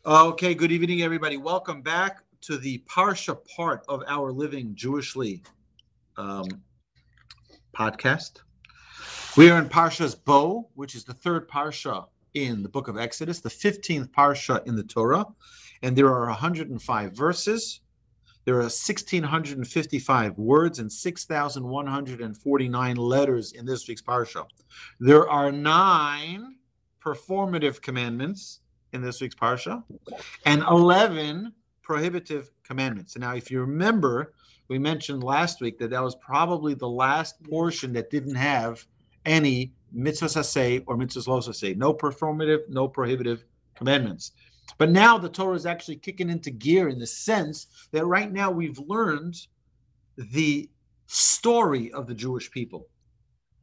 Okay, good evening, everybody. Welcome back to the Parsha part of our Living Jewishly podcast. We are in Parsha's Bo, which is the third Parsha in the book of Exodus, the 15th Parsha in the Torah, and there are 105 verses. There are 1,655 words and 6,149 letters in this week's Parsha. There are 9 performative commandments in this week's Parsha, and 11 prohibitive commandments. And now, if you remember, we mentioned last week that was probably the last portion that didn't have any mitzvahs aseh or mitzvahs lo aseh, no performative, no prohibitive commandments. But now the Torah is actually kicking into gear in the sense that right now we've learned the story of the Jewish people.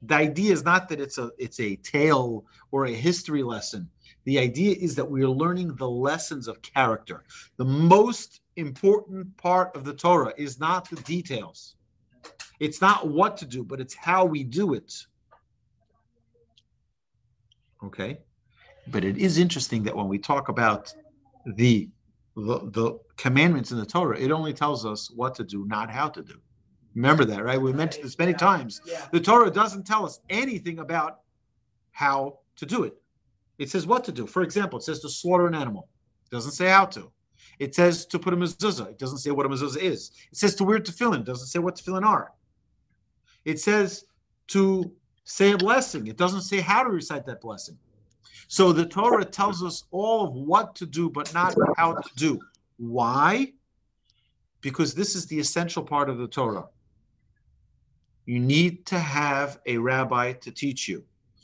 The idea is not that it's a tale or a history lesson. The idea is that we are learning the lessons of character. The most important part of the Torah is not the details. It's not what to do, but it's how we do it. Okay? But it is interesting that when we talk about the commandments in the Torah, it only tells us what to do, not how to do. Remember that, right? We mentioned this many times. The Torah doesn't tell us anything about how to do it. It says what to do. For example, it says to slaughter an animal. It doesn't say how to. It says to put a mezuzah. It doesn't say what a mezuzah is. It says to wear tefillin. It doesn't say what tefillin are. It says to say a blessing. It doesn't say how to recite that blessing. So the Torah tells us all of what to do, but not how to do. Why? Because this is the essential part of the Torah. You need to have a rabbi to teach you.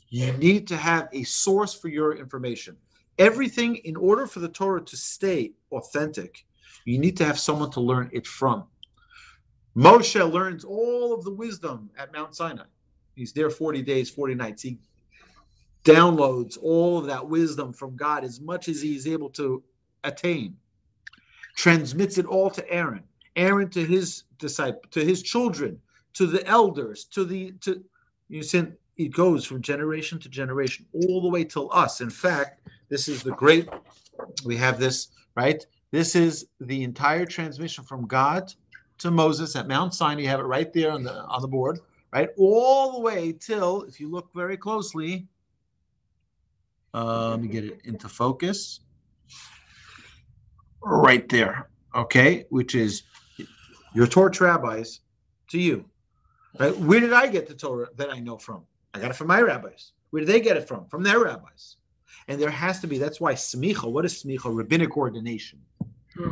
You need to have a source for your information. Everything, in order for the Torah to stay authentic, you need to have someone to learn it from. Moshe learns all of the wisdom at Mount Sinai. He's there 40 days, 40 nights. He downloads all of that wisdom from God as much as he is able to attain. Transmits it all to Aaron. Aaron to his disciples, to his children, to the elders, it goes from generation to generation, all the way till us. In fact, this is we have this, right? This is the entire transmission from God to Moses at Mount Sinai. You have it right there on the board, right? All the way till, if you look very closely, let me get it into focus. Right there, okay? Which is your torch rabbis to you. Right? Where did I get the Torah that I know from? I got it from my rabbis. Where did they get it from? From their rabbis. And there has to be, that's why smicha, what is smicha? Rabbinic ordination.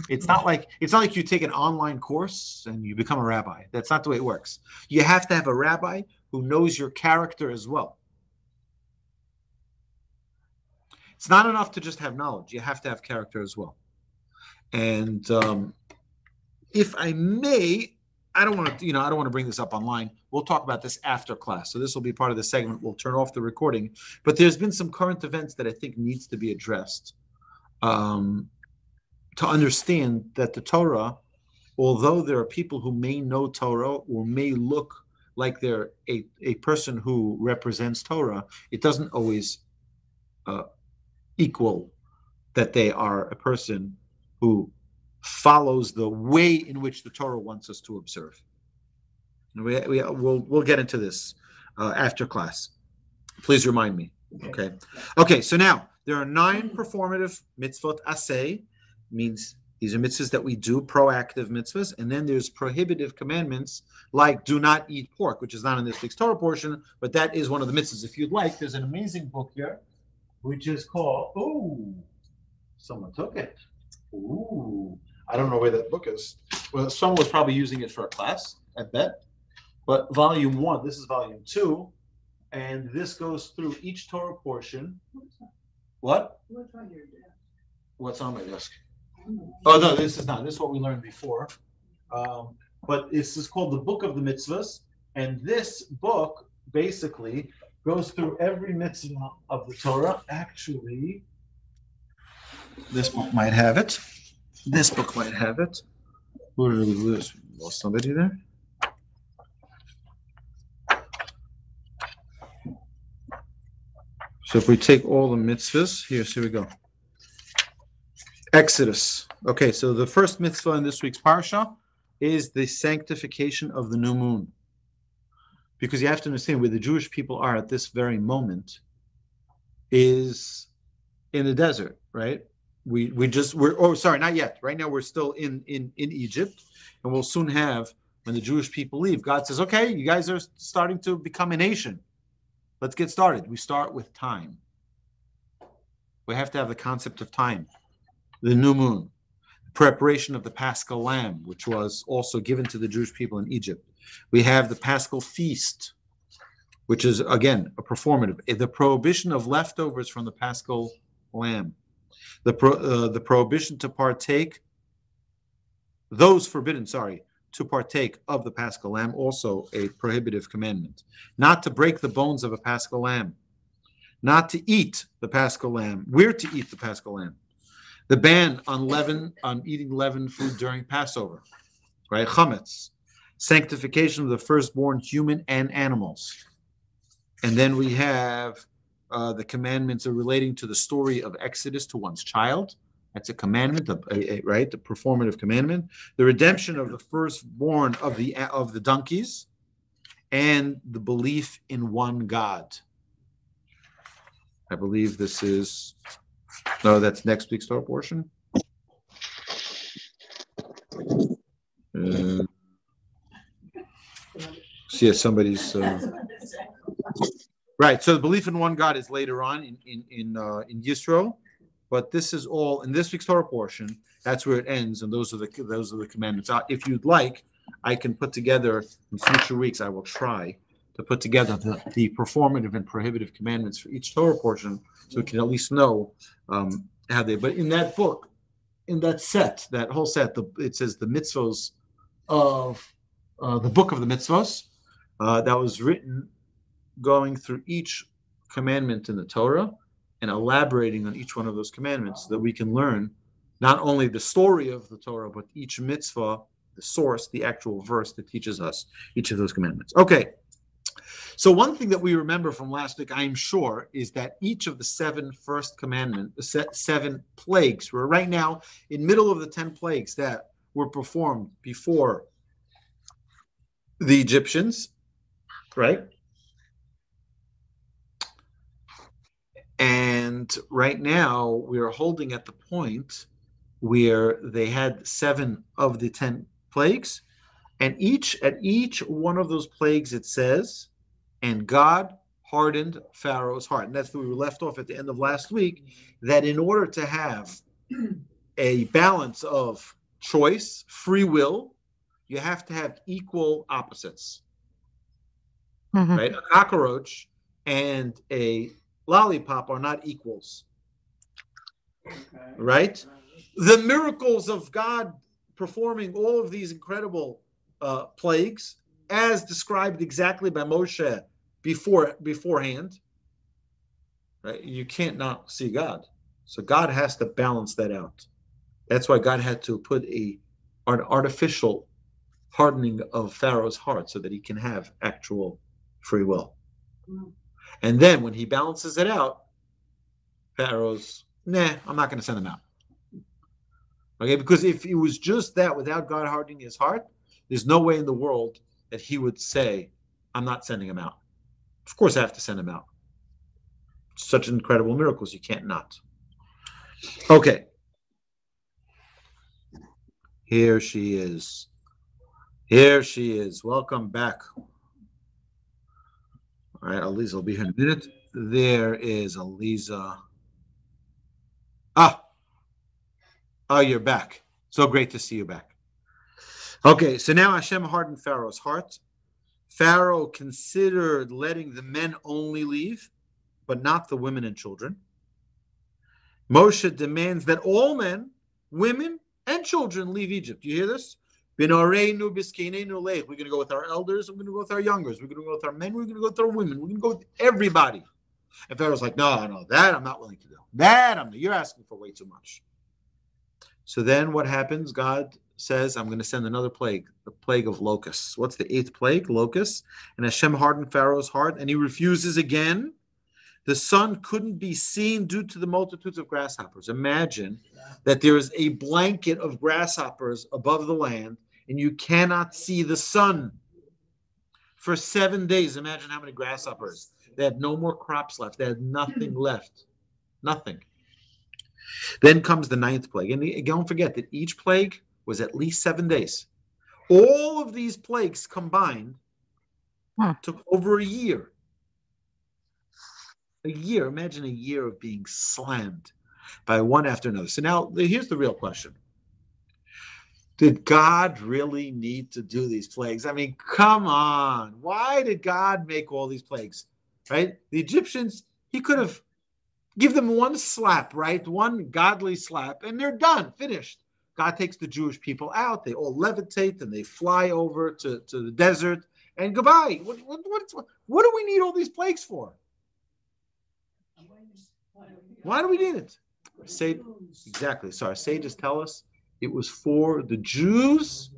It's not like you take an online course and you become a rabbi. That's not the way it works. You have to have a rabbi who knows your character as well. It's not enough to just have knowledge. You have to have character as well. And if I may, I don't want to bring this up online. We'll talk about this after class. So this will be part of the segment. We'll turn off the recording. But there's been some current events that I think needs to be addressed to understand that the Torah, although there are people who may know Torah or may look like they're a person who represents Torah, it doesn't always equal that they are a person who follows the way in which the Torah wants us to observe. We'll get into this after class. Please remind me. Okay. So now there are 9 performative mitzvot aseh, means these are mitzvahs that we do, proactive mitzvahs, and then there's prohibitive commandments like do not eat pork, which is not in this week's Torah portion, but that is one of the mitzvahs. If you'd like, there's an amazing book here, which is called. Someone took it. I don't know where that book is. Well, someone was probably using it for a class, I bet. But volume 1, this is volume 2, and this goes through each Torah portion. What? What's on your desk? What's on my desk? Oh, no, this is not. This is what we learned before. But this is called the Book of the Mitzvos, and this book basically goes through every mitzvah of the Torah. Actually, this book might have it. Who did we lose? Lost somebody there? So if we take all the mitzvahs, here we go. Exodus. Okay, so the first mitzvah in this week's Parsha is the sanctification of the new moon. Because you have to understand where the Jewish people are at this very moment is in the desert, right? Not yet. Right now we're still in Egypt, and we'll soon have, when the Jewish people leave, God says, okay, you guys are starting to become a nation. Let's get started. We start with time. We have to have the concept of time. The new moon, preparation of the Paschal lamb, which was also given to the Jewish people in Egypt. We have the Paschal feast, which is, again, a performative. The prohibition of leftovers from the Paschal lamb. The prohibition to partake, those forbidden, to partake of the Paschal lamb, also a prohibitive commandment. Not to break the bones of a Paschal lamb. Not to eat the Paschal lamb. Where to eat the Paschal lamb. The ban on eating leavened food during Passover, right? Chametz. Sanctification of the firstborn human and animals. And then we have the commandments relating to the story of Exodus to one's child. That's a commandment, right? The performative commandment. The redemption of the firstborn of the donkeys, and the belief in one God. I believe this is. No, that's next week's Torah portion. See if somebody's. Right, so the belief in one God is later on in Yisro, but this is all in this week's Torah portion. That's where it ends, and those are the commandments. If you'd like, I can put together in future weeks. I will try to put together the performative and prohibitive commandments for each Torah portion, so we can at least know how they. But in that book, in that set, that whole set, it says the Mitzvos of the book of the Mitzvos that was written, going through each commandment in the Torah and elaborating on each one of those commandments, so that we can learn not only the story of the Torah, but each mitzvah, the source, the actual verse that teaches us each of those commandments. Okay, so one thing that we remember from last week, I'm sure, is that each of the 7 first commandments, the 7 plagues, we're right now in middle of the 10 plagues that were performed before the Egyptians, right? And right now we are holding at the point where they had 7 of the 10 plagues, and at each one of those plagues it says, and God hardened Pharaoh's heart. And that's where we left off at the end of last week, that in order to have a balance of choice, free will, you have to have equal opposites. Mm-hmm. Right? A cockroach and a lollipop are not equals. Okay. Right? The miracles of God performing all of these incredible plagues, as described exactly by Moshe beforehand, right? You can't not see God. So God has to balance that out. That's why God had to put an artificial hardening of Pharaoh's heart so that he can have actual free will. Mm. And then when he balances it out, Pharaoh's, I'm not going to send him out. Okay, because if it was just that without God hardening his heart, there's no way in the world that he would say, I'm not sending him out. Of course I have to send him out. Such incredible miracles, you can't not. Okay. Here she is. Here she is. Welcome back. All right, Aliza will be here in a minute. There is Aliza. Oh, you're back. So great to see you back. Okay, so now Hashem hardened Pharaoh's heart. Pharaoh considered letting the men only leave, but not the women and children. Moshe demands that all men, women, and children leave Egypt. You hear this? We're going to go with our elders. We're going to go with our youngers. We're going to go with our men. We're going to go with our women. We're going to go with everybody. And Pharaoh's like, no, that I'm not willing to do. You're asking for way too much. So then what happens? God says, I'm going to send another plague, the plague of locusts. What's the 8th plague? Locusts. And Hashem hardened Pharaoh's heart, and he refuses again. The sun couldn't be seen due to the multitudes of grasshoppers. Imagine that there is a blanket of grasshoppers above the land, and you cannot see the sun for 7 days. Imagine how many grasshoppers. They had no more crops left. They had nothing left. Nothing. Then comes the 9th plague. And don't forget that each plague was at least 7 days. All of these plagues combined took over a year. A year. Imagine a year of being slammed by one after another. So now here's the real question. Did God really need to do these plagues? I mean, come on. Why did God make all these plagues? Right? The Egyptians, he could have give them one slap, right? One godly slap, and they're done, finished. God takes the Jewish people out. They all levitate and they fly over to the desert, and goodbye. What do we need all these plagues for? Why do we need it? Exactly. So our sages tell us it was for the Jews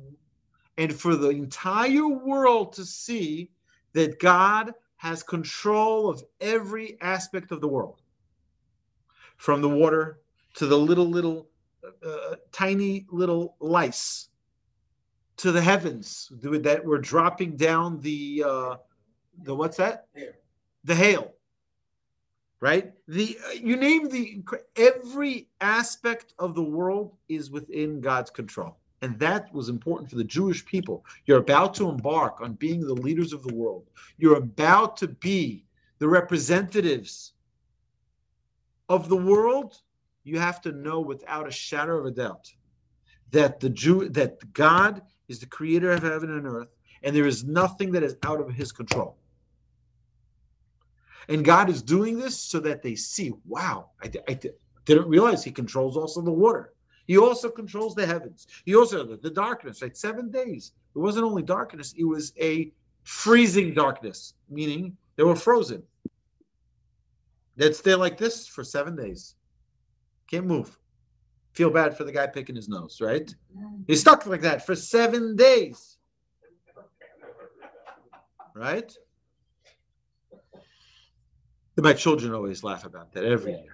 and for the entire world to see that God has control of every aspect of the world. From the water to the little tiny little lice, to the heavens that were dropping down the what's that? The hail. Right? You name every aspect of the world is within God's control. And that was important for the Jewish people. You're about to embark on being the leaders of the world. You're about to be the representatives of the world. You have to know without a shadow of a doubt that that God is the creator of heaven and earth, and there is nothing that is out of his control. And God is doing this so that they see, wow, I didn't realize he controls also the water. He also controls the heavens. He also, the darkness, right? 7 days. It wasn't only darkness, it was a freezing darkness, meaning they were frozen. They'd stay like this for 7 days. Can't move. Feel bad for the guy picking his nose, right? He's stuck like that for 7 days. Right? My children always laugh about that every year.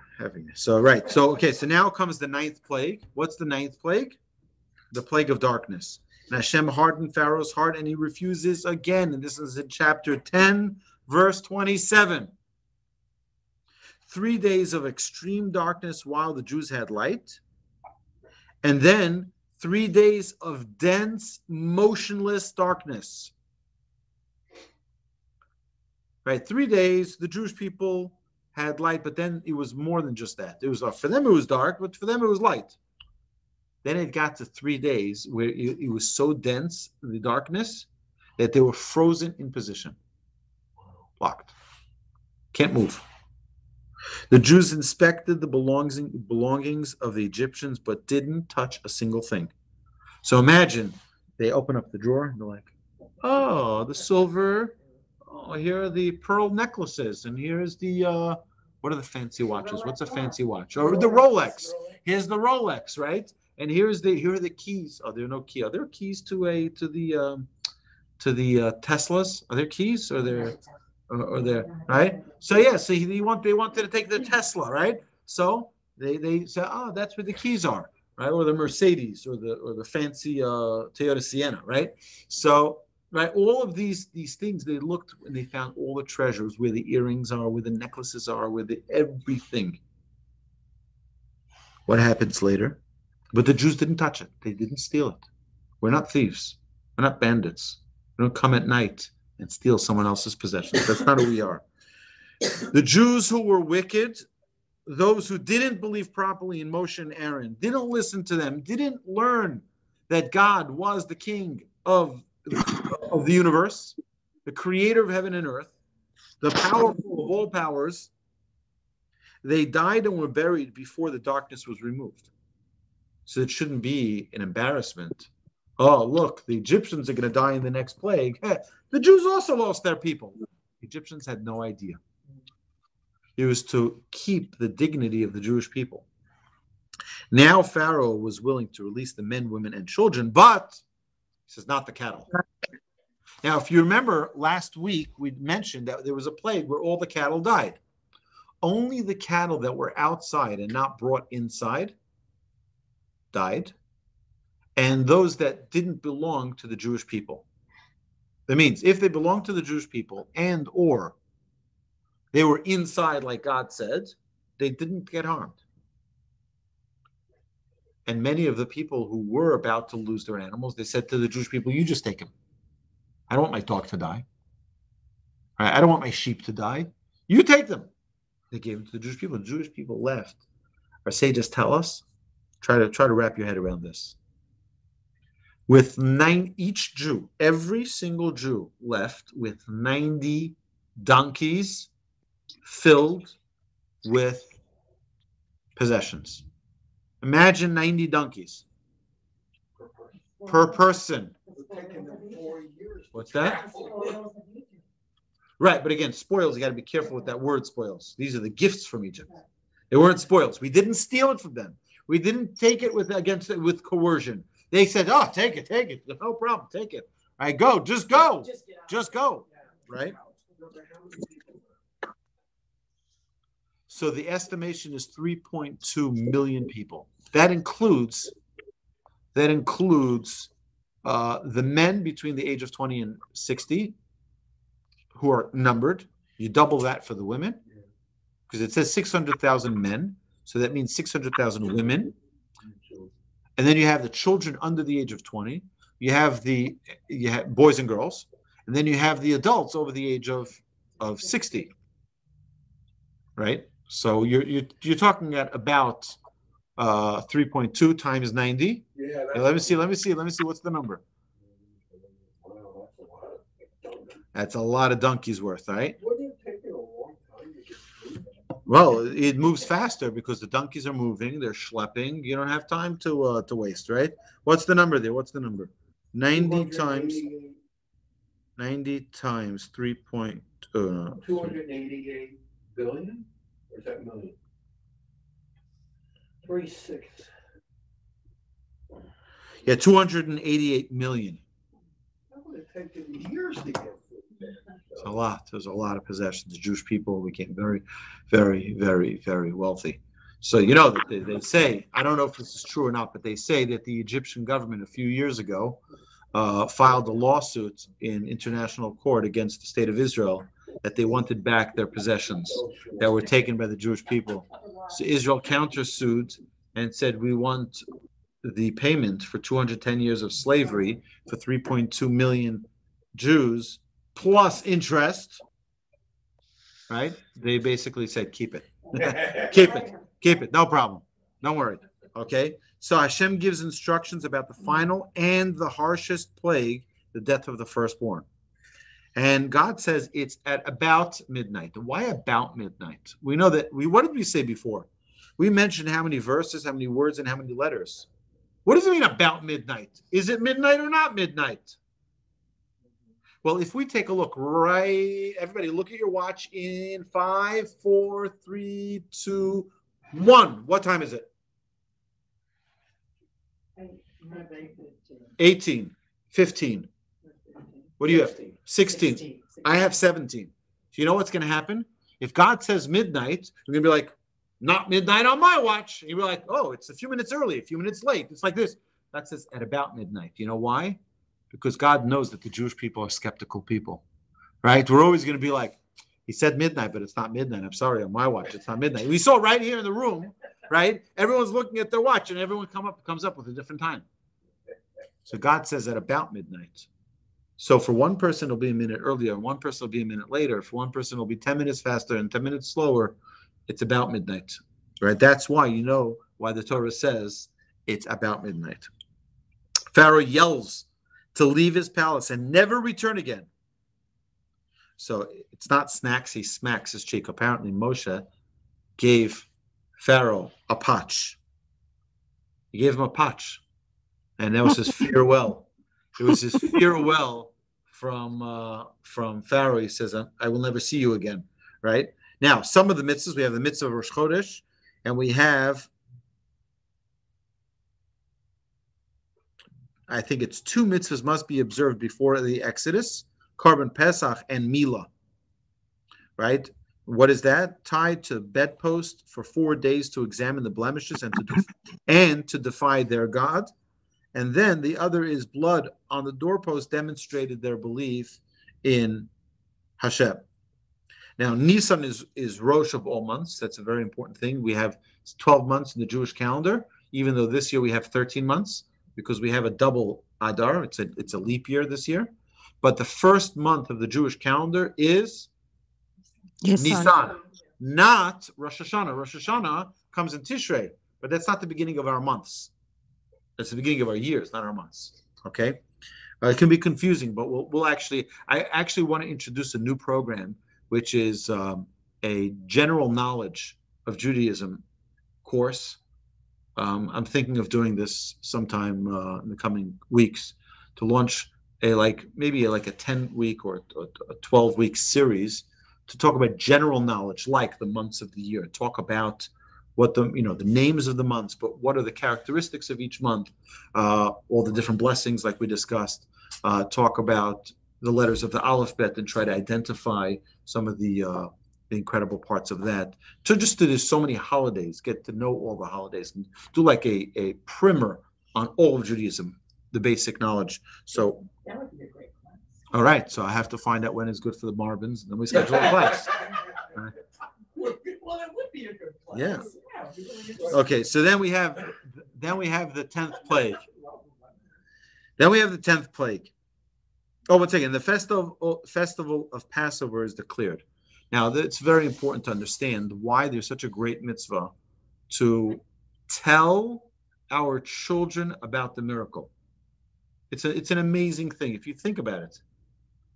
So, right. So now comes the 9th plague. What's the 9th plague? The plague of darkness. And Hashem hardened Pharaoh's heart, and he refuses again. And this is in chapter 10, verse 27. 3 days of extreme darkness while the Jews had light. And then 3 days of dense, motionless darkness. Right, 3 days, the Jewish people had light, but then it was more than just that. It was for them it was dark, but for them it was light. Then it got to 3 days where it was so dense, the darkness, that they were frozen in position. Locked. Can't move. The Jews inspected the belongings of the Egyptians, but didn't touch a single thing. So imagine, they open up the drawer, and they're like, oh, the silver... Oh, here are the pearl necklaces, and here's the what are the fancy watches? What's a fancy watch? Or the Rolex. Here's the Rolex, right? And here are the keys. Oh, there are no keys. Are there keys to the Teslas? Are there keys? Or there right? So yeah, so they wanted to take the Tesla, right? So they said, oh, that's where the keys are, right? Or the Mercedes, or the fancy Toyota Sienna, right? So. Right, all of these things, they looked and they found all the treasures, where the earrings are, where the necklaces are, where everything. What happens later? But the Jews didn't touch it. They didn't steal it. We're not thieves. We're not bandits. We don't come at night and steal someone else's possessions. That's not who we are. The Jews who were wicked, those who didn't believe properly in Moshe and Aaron, didn't listen to them, didn't learn that God was the king of the universe, the creator of heaven and earth, the powerful of all powers, they died and were buried before the darkness was removed. So it shouldn't be an embarrassment. Oh, look, the Egyptians are going to die in the next plague. The Jews also lost their people. The Egyptians had no idea. It was to keep the dignity of the Jewish people. Now Pharaoh was willing to release the men, women, and children, but he says, not the cattle. Now, if you remember, last week we mentioned that there was a plague where all the cattle died. only the cattle that were outside and not brought inside died, and those that didn't belong to the Jewish people. That means if they belong to the Jewish people and or they were inside like God said, they didn't get harmed. And many of the people who were about to lose their animals, they said to the Jewish people, you just take them. I don't want my dog to die. I don't want my sheep to die. You take them. They gave them to the Jewish people. The Jewish people left. Our sages tell us, try to wrap your head around this. With each Jew, every single Jew left with 90 donkeys filled with possessions. Imagine 90 donkeys per person. What's that? Right, but again, spoils, you got to be careful with that word spoils. These are the gifts from Egypt. They weren't spoils. We didn't steal it from them. We didn't take it with coercion. They said, oh, take it. No problem, take it. All right, go, just go. Just go, right? So the estimation is 3.2 million people. That includes the men between the age of 20 and 60 who are numbered. You double that for the women because it says 600,000 men. So that means 600,000 women. And then you have the children under the age of 20. You have boys and girls. And then you have the adults over the age of 60. Right? So you're talking at about 3.2 times 90. Yeah, let me see. What's the number? That's a lot of donkeys worth, right? Well, it moves faster because the donkeys are moving. They're schlepping. You don't have time to waste, right? What's the number there? 90 times 3. 288 billion? Or is that million? 36. Yeah, 288 million. That would have taken years to get. It's a lot. There's a lot of possessions. The Jewish people became very, very, very, very wealthy. So you know that they say, I don't know if this is true or not, but they say that the Egyptian government a few years ago filed a lawsuit in international court against the state of Israel that they wanted back their possessions that were taken by the Jewish people. So Israel countersued and said, we want the payment for 210 years of slavery for 3.2 million Jews plus interest, right? They basically said, keep it. keep it, no problem. Don't worry, okay? So Hashem gives instructions about the final and the harshest plague, the death of the firstborn. And God says it's at about midnight. Why about midnight? We know that, what did we say before? We mentioned how many verses, how many words, and how many letters. What does it mean about midnight? Is it midnight or not midnight? Well, if we take a look, right, everybody look at your watch in 5, 4, 3, 2, 1. What time is it? 18, 15. What do you have? 16. I have 17. So you know what's going to happen? If God says midnight, you're going to be like, not midnight on my watch. And you'll be like, oh, it's a few minutes early, a few minutes late. It's like this. That says at about midnight. You know why? Because God knows that the Jewish people are skeptical people, right? We're always going to be like, he said midnight, but it's not midnight. I'm sorry, on my watch, it's not midnight. We saw right here in the room, right? Everyone's looking at their watch, and everyone comes up with a different time. So God says at about midnight. So for one person, it'll be a minute earlier, and one person will be a minute later. For one person, it'll be 10 minutes faster and 10 minutes slower. It's about midnight, right? That's why you know why the Torah says it's about midnight. Pharaoh yells to leave his palace and never return again. So it's not snacks, he smacks his cheek. Apparently Moshe gave Pharaoh a patch. He gave him a patch. And that was his farewell. It was his farewell from Pharaoh. He says, I will never see you again, right? Now, some of the mitzvahs, we have the mitzvah of Rosh Chodesh, and we have, I think it's 2 mitzvahs must be observed before the Exodus, Korban Pesach and Milah, right? What is that? Tied to bedpost for 4 days to examine the blemishes and to defy their God. And then the other is blood on the doorpost demonstrated their belief in Hashem. Now, Nisan is Rosh of all months. That's a very important thing. We have 12 months in the Jewish calendar, even though this year we have 13 months because we have a double Adar. It's a leap year this year. But the first month of the Jewish calendar is Nisan, not Rosh Hashanah. Rosh Hashanah comes in Tishrei, but that's not the beginning of our months. That's the beginning of our years, not our months. Okay? It can be confusing, but I actually want to introduce a new program, which is a general knowledge of Judaism course. I'm thinking of doing this sometime in the coming weeks to launch maybe a 10-week or a 12-week series to talk about general knowledge, like the months of the year. Talk about what the names of the months, but what are the characteristics of each month, all the different blessings like we discussed. Talk about the letters of the alphabet and try to identify some of the incredible parts of that. There's so many holidays, get to know all the holidays and do like a primer on all of Judaism, the basic knowledge. So that would be a great class. All right, so I have to find out when is good for the Marvins, and then we schedule a class. Well, it would be a good class. Yeah. Okay, so then we have the 10th plague. Then we have the 10th plague. Oh, one second. The festival of Passover is declared. Now, it's very important to understand why there's such a great mitzvah to tell our children about the miracle. It's an amazing thing if you think about it.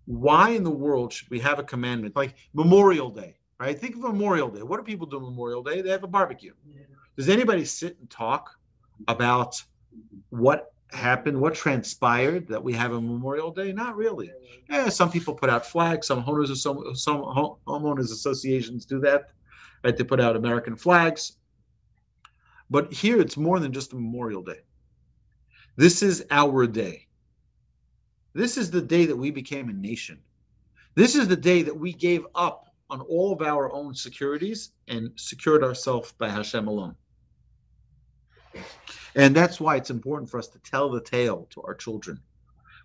Why in the world should we have a commandment like Memorial Day, right? Think of Memorial Day. What do people do on Memorial Day? They have a barbecue. Does anybody sit and talk about what happened, what transpired that we have a Memorial Day? Not really. Yeah, some people put out flags. Some homeowners associations do that, right? They put out American flags. But here it's more than just a Memorial Day. This is our day. This is the day that we became a nation. This is the day that we gave up on all of our own securities and secured ourselves by Hashem alone. And that's why it's important for us to tell the tale to our children.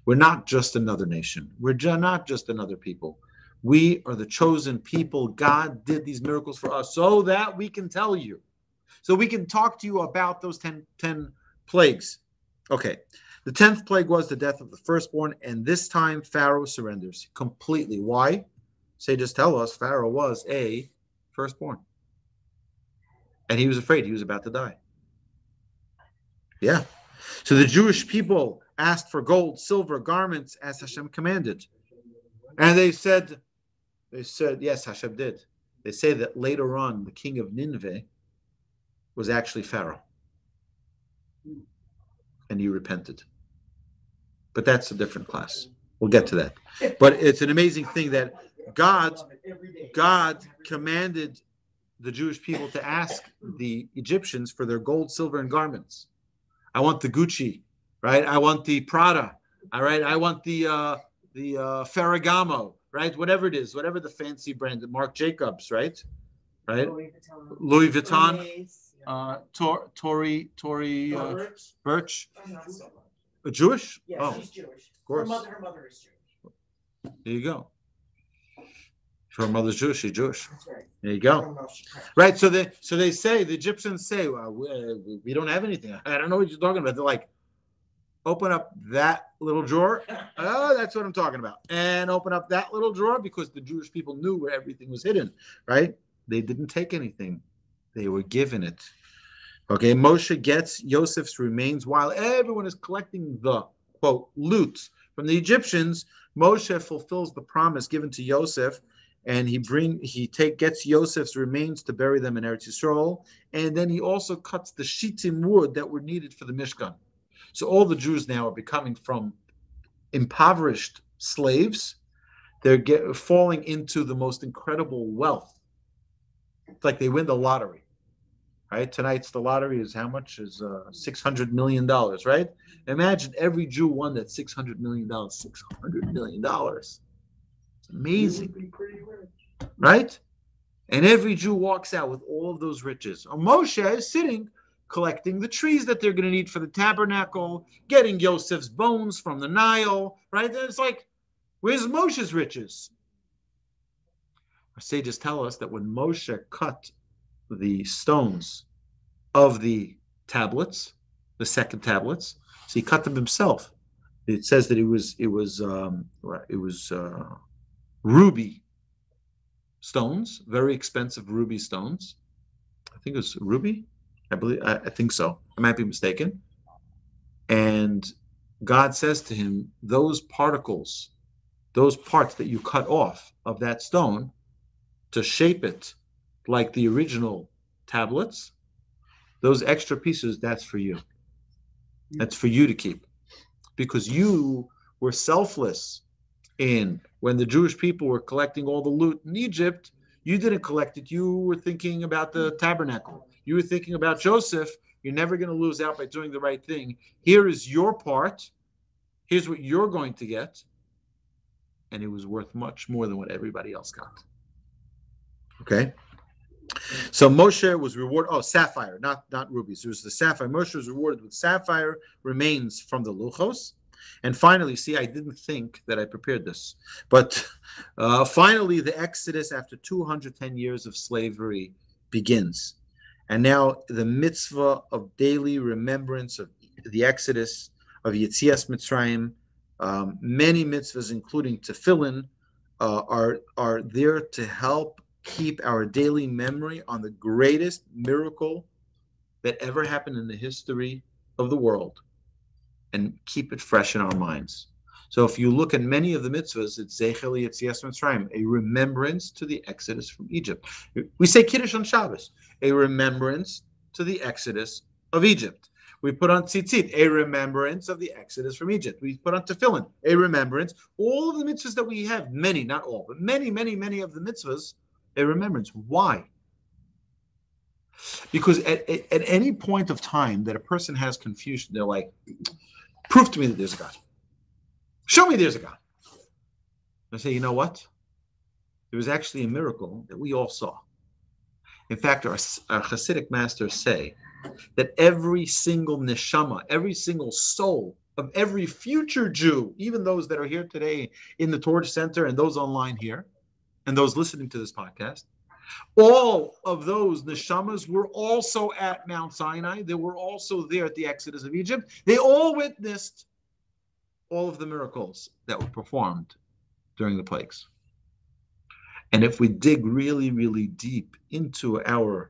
We're not just another nation. We're not just another people. We are the chosen people. God did these miracles for us so that we can tell you. So we can talk to you about those 10 plagues. Okay. The 10th plague was the death of the firstborn, and this time Pharaoh surrenders completely. Why? Just tell us Pharaoh was a firstborn. And he was afraid. He was about to die. Yeah. So the Jewish people asked for gold, silver, garments as Hashem commanded. And they said, yes, Hashem did. They say that later on, the king of Nineveh was actually Pharaoh. And he repented. But that's a different class. We'll get to that. But it's an amazing thing that God commanded the Jewish people to ask the Egyptians for their gold, silver, and garments. I want the Gucci, right? I want the Prada, all right? I want the Ferragamo, right? Whatever it is, whatever the fancy brand, Marc Jacobs, right? Louis Vuitton. Tory Birch. Jewish? Yeah, she's Jewish. Of course. Her mother is Jewish. There you go. If her mother's Jewish, she's Jewish. That's right. There you go. Right. So they say, the Egyptians say, well, we don't have anything. I don't know what you're talking about. They're like, open up that little drawer. Oh, that's what I'm talking about. And open up that little drawer, because the Jewish people knew where everything was hidden, right? They didn't take anything. They were given it. Okay, Moshe gets Joseph's remains while everyone is collecting the, quote, loot from the Egyptians. Moshe fulfills the promise given to Joseph, and he gets Joseph's remains to bury them in Eretz Yisrael, and then he also cuts the shittim wood that were needed for the Mishkan. So all the Jews now are becoming from impoverished slaves. They're falling into the most incredible wealth. It's like they win the lottery. Right? Tonight's the lottery is how much? Is $600 million, right? Imagine every Jew won that $600 million. $600 million. It's amazing. Right? And every Jew walks out with all of those riches. Moshe is sitting, collecting the trees that they're going to need for the tabernacle, getting Yosef's bones from the Nile, right? It's like, where's Moshe's riches? Our sages tell us that when Moshe cut the stones of the tablets, the second tablets, so he cut them himself. It says that it was ruby stones, very expensive ruby stones. I think it was ruby. I think so. I might be mistaken. And God says to him, those particles, those parts that you cut off of that stone to shape it like the original tablets, those extra pieces, that's for you. That's for you to keep. Because you were selfless in when the Jewish people were collecting all the loot in Egypt, you didn't collect it. You were thinking about the tabernacle. You were thinking about Joseph. You're never going to lose out by doing the right thing. Here is your part. Here's what you're going to get. And it was worth much more than what everybody else got. Okay? So Moshe was rewarded, sapphire, not rubies. It was the sapphire. Moshe was rewarded with sapphire remains from the Luchos. And finally, see, I didn't think that I prepared this. But finally, the Exodus after 210 years of slavery begins. And now the mitzvah of daily remembrance of the Exodus, of Yetzias Mitzrayim, many mitzvahs, including tefillin, are there to help keep our daily memory on the greatest miracle that ever happened in the history of the world and keep it fresh in our minds. So if you look at many of the mitzvahs, it's Zeichel Yetzias Mitzrayim, a remembrance to the Exodus from Egypt. We say Kiddush on Shabbos, a remembrance to the Exodus of Egypt. We put on tzitzit, a remembrance of the Exodus from Egypt. We put on tefillin, a remembrance. All of the mitzvahs that we have, many, not all, but many of the mitzvahs, a remembrance. Why? Because at any point of time that a person has confusion, they're like, prove to me that there's a God. Show me there's a God. I say, you know what? There was actually a miracle that we all saw. In fact, our Hasidic masters say that every single neshama, every single soul of every future Jew, even those that are here today in the Torch Center and those online here, and those listening to this podcast, all of those neshamas were also at Mount Sinai. They were also there at the Exodus of Egypt. They all witnessed all of the miracles that were performed during the plagues. And if we dig really, really deep into our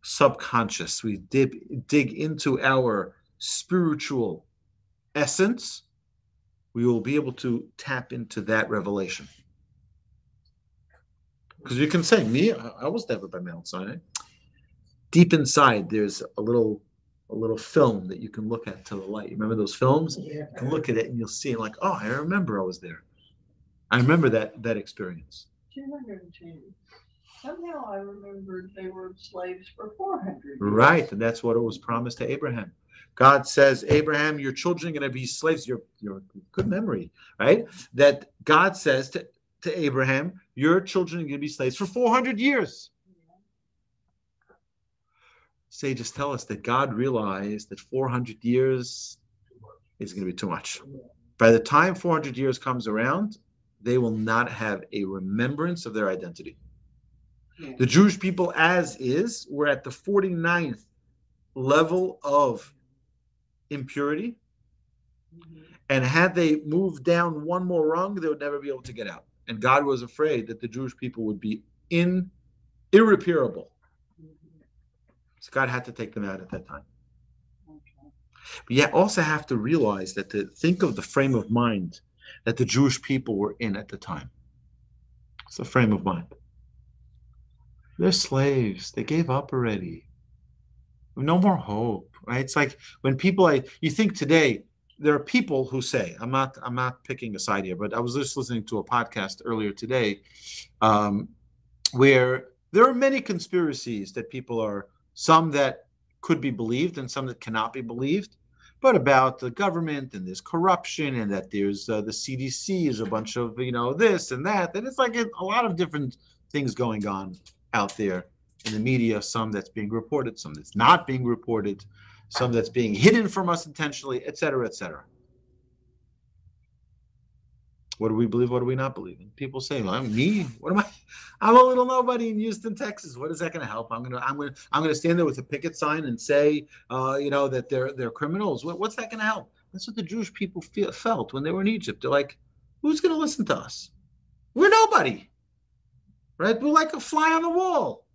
subconscious, we dig into our spiritual essence, we will be able to tap into that revelation. Because you can say, me, I was never by Mount Sinai. Deep inside, there's a little film that you can look at to the light. You remember those films? Yeah. You can look at it and you'll see, like, oh, I remember I was there. I remember that experience. Somehow I remembered they were slaves for 400 years. Right, and that's what it was promised to Abraham. God says, Abraham, your children are going to be slaves. Your good memory, right? That God says to Abraham, your children are going to be slaves for 400 years. Yeah. Sages tell us that God realized that 400 years is going to be too much. By the time 400 years comes around, they will not have a remembrance of their identity. Yeah. The Jewish people as is, were at the 49th level of impurity. Mm-hmm. And had they moved down one more rung, they would never be able to get out. And God was afraid that the Jewish people would be irreparable. So God had to take them out at that time. Okay. But you also have to realize that think of the frame of mind that the Jewish people were in at the time. It's a frame of mind. They're slaves. They gave up already. No more hope, right? It's like when people, you think today, there are people who say, I'm not picking a side here, but I was just listening to a podcast earlier today where there are many conspiracies that people are, some that could be believed and some that cannot be believed, but about the government and there's corruption and that there's the CDC is a bunch of, this and that. And it's like a lot of different things going on out there in the media, some that's being reported, some that's not being reported, some that's being hidden from us intentionally, etc., etc. What do we believe? What do we not believe? And people say, well, me? What am I? I'm a little nobody in Houston, Texas. What is that going to help? I'm gonna stand there with a picket sign and say, that they're criminals. What's that going to help? That's what the Jewish people felt when they were in Egypt. They're like, who's going to listen to us? We're nobody, right? We're like a fly on the wall.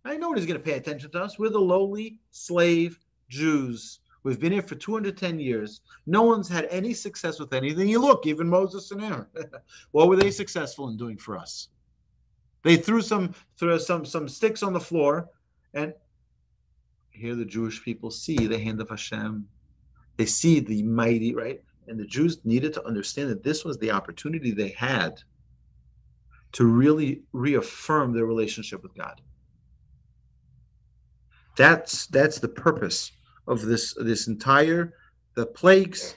Right? Nobody's going to pay attention to us. We're the lowly slave Jews. We've been here for 210 years. No one's had any success with anything. You look, even Moses and Aaron. What were they successful in doing for us? They threw some sticks on the floor, and here the Jewish people see the hand of Hashem. They see the mighty, right? And the Jews needed to understand that this was the opportunity they had to really reaffirm their relationship with God. That's the purpose of this entire, the plagues,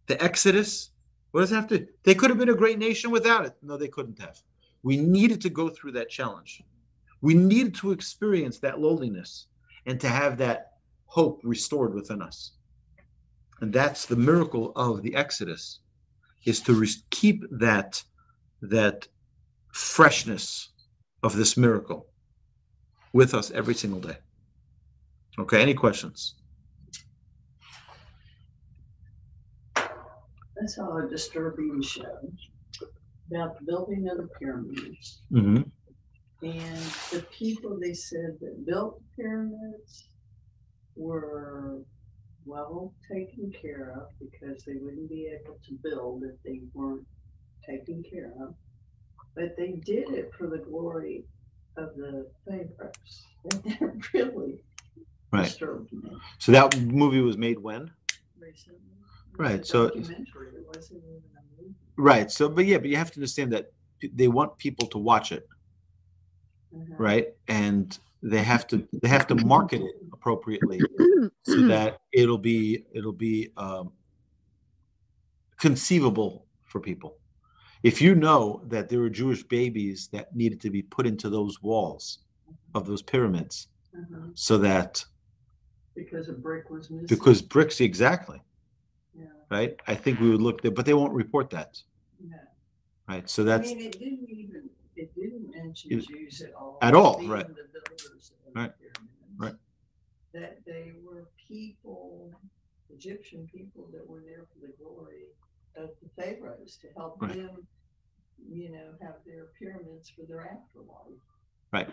the Exodus. What does it have to? They could have been a great nation without it. No, they couldn't have. We needed to go through that challenge. We needed to experience that lowliness and to have that hope restored within us. And that's the miracle of the Exodus, is to keep that freshness of this miracle with us every single day. Okay, any questions? I saw a disturbing show about the building of the pyramids. Mm-hmm. And the people, they said, that built the pyramids were well taken care of because they wouldn't be able to build if they weren't taken care of. But they did it for the glory of the pharaohs. And that really disturbed me. So that movie was made when? Recently. Right. So documentary. It wasn't even a movie. right. So but you have to understand that they want people to watch it. Right? And they have to market it appropriately so that it'll be conceivable for people. If you know that there were Jewish babies that needed to be put into those walls of those pyramids, so that because a brick was missing. Because bricks, exactly. Yeah. Right? I think we would look there, but they won't report that. Yeah. Right. So that's it didn't mention Jews at all. At all, Being right. The builders of Right. the pyramids. Right. That they were people, Egyptian people that were there for the glory of the pharaohs to help Right. them, have their pyramids for their afterlife. right.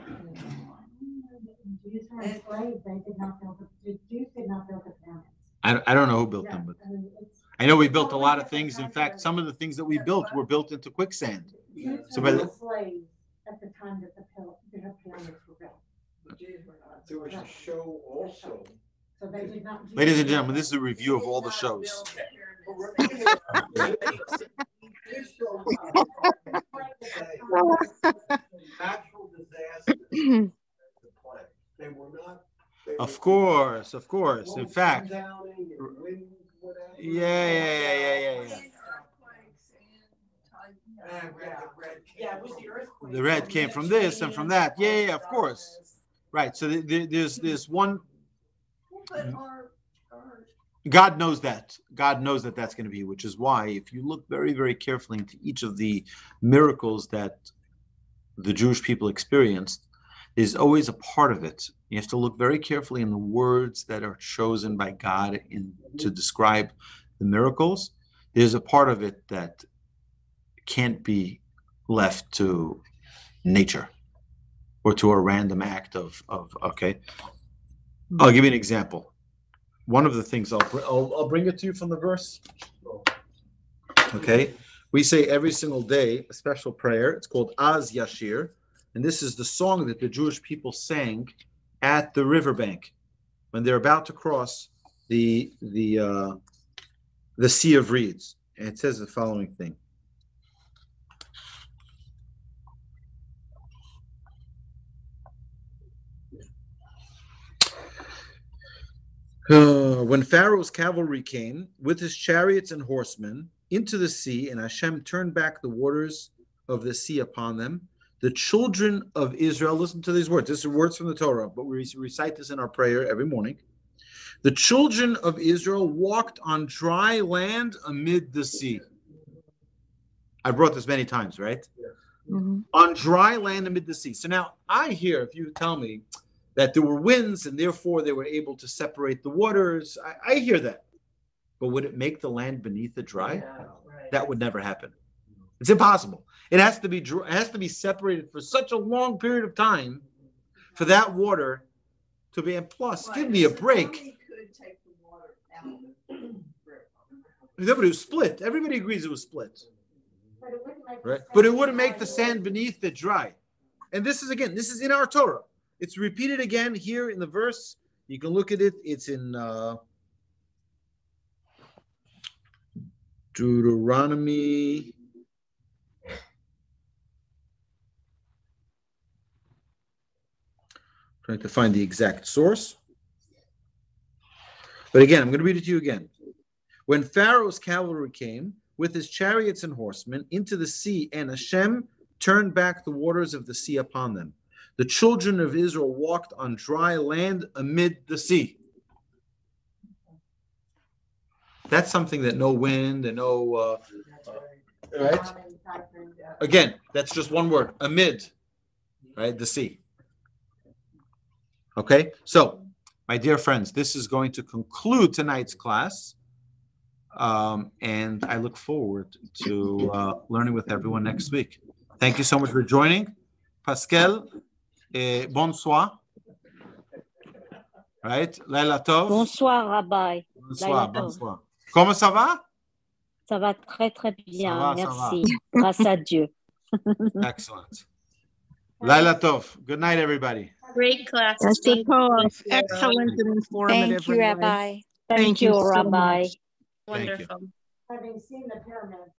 Jews were enslaved. The Jews did not build the pyramids. I don't know who built them, but I know we built a lot of things. In fact, some of the things that we built were built into quicksand. So by the slaves at the time that the pyramids were built. The Jews were not. There was a show also. So they did not. Ladies and gentlemen, this is a review of all the shows. Natural disasters. They were not. Of course. In fact, yeah. Yeah, it was the earthquake. The red came from this and from that. Yeah, of course. Right. So there's one. God knows that. God knows that that's going to be, which is why if you look very, very carefully into each of the miracles that the Jewish people experienced, there's always a part of it. You have to look very carefully in the words that are chosen by God to describe the miracles. There's a part of it that can't be left to nature or to a random act of okay. I'll give you an example. One of the things I'll bring it to you from the verse. Okay, we say every single day a special prayer. It's called Az Yashir, and this is the song that the Jewish people sang at the riverbank when they're about to cross the Sea of Reeds. And it says the following thing. When Pharaoh's cavalry came with his chariots and horsemen into the sea, and Hashem turned back the waters of the sea upon them, the children of Israel, listen to these words. This are words from the Torah, but we recite this in our prayer every morning. The children of Israel walked on dry land amid the sea. I brought this many times, right? Mm-hmm. On dry land amid the sea. So now I hear, if you tell me that there were winds and therefore they were able to separate the waters, I hear that. But would it make the land beneath it dry? Yeah, right. That would never happen. It's impossible. It has to be separated for such a long period of time for that water to be. And plus, give me a break. Could take the water out of the But it was split. Everybody agrees it was split. But it wouldn't make Right? the But it sand wouldn't make dry. the sand beneath it dry. And this is in our Torah. It's repeated again here in the verse. You can look at it. It's in Deuteronomy. Trying to find the exact source. But again, I'm going to read it to you again. When Pharaoh's cavalry came with his chariots and horsemen into the sea, and Hashem turned back the waters of the sea upon them, the children of Israel walked on dry land amid the sea. That's something that no wind and no, right? Again, that's just one word, amid, right? The sea. Okay, so my dear friends, this is going to conclude tonight's class. And I look forward to learning with everyone next week. Thank you so much for joining. Pascal, bonsoir. Right? Laila Tov. Bonsoir, Rabbi. Bonsoir, Laila Tov. bonsoir. Comment ça va? Ça va très, très bien. Ça va, merci. Grâce à Dieu. Excellent. Laila Tov. Good night, everybody. Great class. That's the Thank poem. you. Excellent and informative. Thank you, Rabbi. Thank you, so Rabbi. much. Thank you. Wonderful. Having seen the pyramids,